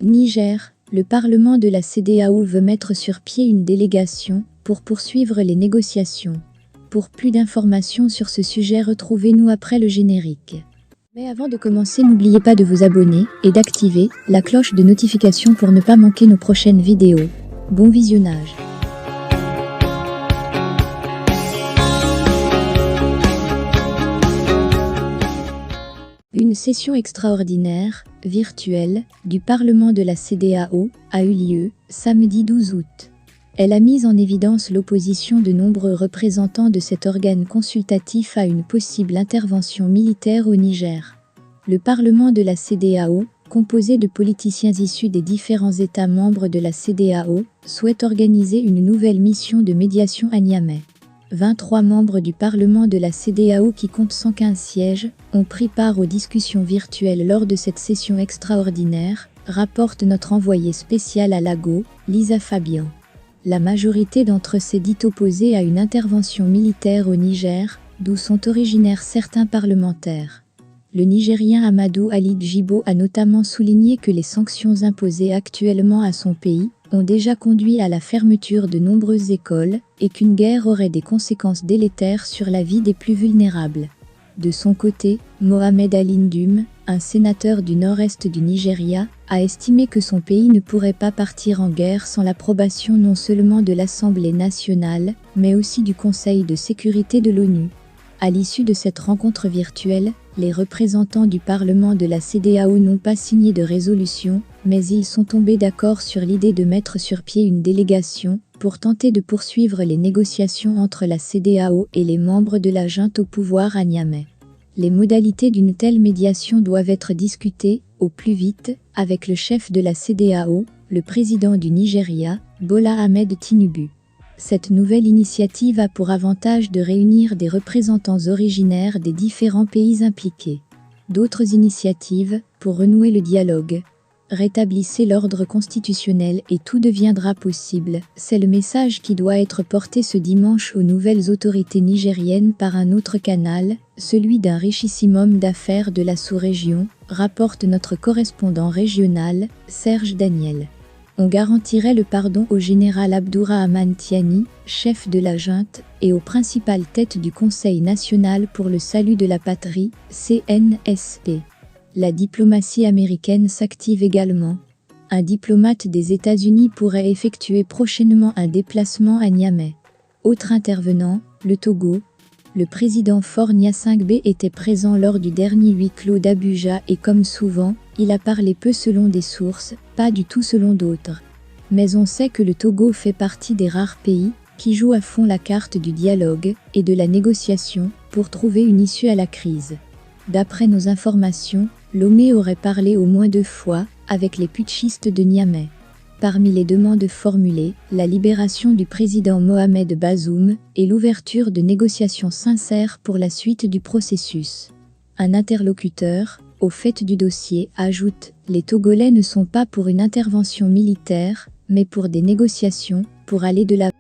Niger, le Parlement de la CEDEAO veut mettre sur pied une délégation pour poursuivre les négociations. Pour plus d'informations sur ce sujet, retrouvez-nous après le générique. Mais avant de commencer, n'oubliez pas de vous abonner et d'activer la cloche de notification pour ne pas manquer nos prochaines vidéos. Bon visionnage. Une session extraordinaire, virtuelle, du Parlement de la CEDEAO a eu lieu samedi 12 août. Elle a mis en évidence l'opposition de nombreux représentants de cet organe consultatif à une possible intervention militaire au Niger. Le Parlement de la CEDEAO, composé de politiciens issus des différents États membres de la CEDEAO, souhaite organiser une nouvelle mission de médiation à Niamey. 23 membres du Parlement de la CEDEAO qui compte 115 sièges ont pris part aux discussions virtuelles lors de cette session extraordinaire, rapporte notre envoyée spéciale à Lago, Lisa Fabian. La majorité d'entre eux s'est dit opposée à une intervention militaire au Niger, d'où sont originaires certains parlementaires. Le Nigérien Amadou Ali Djibo a notamment souligné que les sanctions imposées actuellement à son pays ont déjà conduit à la fermeture de nombreuses écoles et qu'une guerre aurait des conséquences délétères sur la vie des plus vulnérables. De son côté, Mohamed Ali Ndum, un sénateur du nord-est du Nigeria, a estimé que son pays ne pourrait pas partir en guerre sans l'approbation non seulement de l'Assemblée nationale, mais aussi du Conseil de sécurité de l'ONU. À l'issue de cette rencontre virtuelle, les représentants du Parlement de la CEDEAO n'ont pas signé de résolution, mais ils sont tombés d'accord sur l'idée de mettre sur pied une délégation pour tenter de poursuivre les négociations entre la CEDEAO et les membres de la junte au pouvoir à Niamey. Les modalités d'une telle médiation doivent être discutées, au plus vite, avec le chef de la CEDEAO, le président du Nigeria, Bola Ahmed Tinubu. Cette nouvelle initiative a pour avantage de réunir des représentants originaires des différents pays impliqués. D'autres initiatives, pour renouer le dialogue. Rétablissez l'ordre constitutionnel et tout deviendra possible, c'est le message qui doit être porté ce dimanche aux nouvelles autorités nigériennes par un autre canal, celui d'un richissime homme d'affaires de la sous-région, rapporte notre correspondant régional, Serge Daniel. On garantirait le pardon au général Abdourahmane Tiani, chef de la junte, et aux principales têtes du Conseil national pour le salut de la patrie, CNSP. La diplomatie américaine s'active également. Un diplomate des États-Unis pourrait effectuer prochainement un déplacement à Niamey. Autre intervenant, le Togo. Le président Faure Gnassingbé était présent lors du dernier huis clos d'Abuja et comme souvent, il a parlé peu selon des sources, pas du tout selon d'autres. Mais on sait que le Togo fait partie des rares pays qui jouent à fond la carte du dialogue et de la négociation pour trouver une issue à la crise. D'après nos informations, Lomé aurait parlé au moins 2 fois avec les putschistes de Niamey. Parmi les demandes formulées, la libération du président Mohamed Bazoum et l'ouverture de négociations sincères pour la suite du processus. Un interlocuteur, au fait du dossier, ajoute « Les Togolais ne sont pas pour une intervention militaire, mais pour des négociations, pour aller de l'avant ».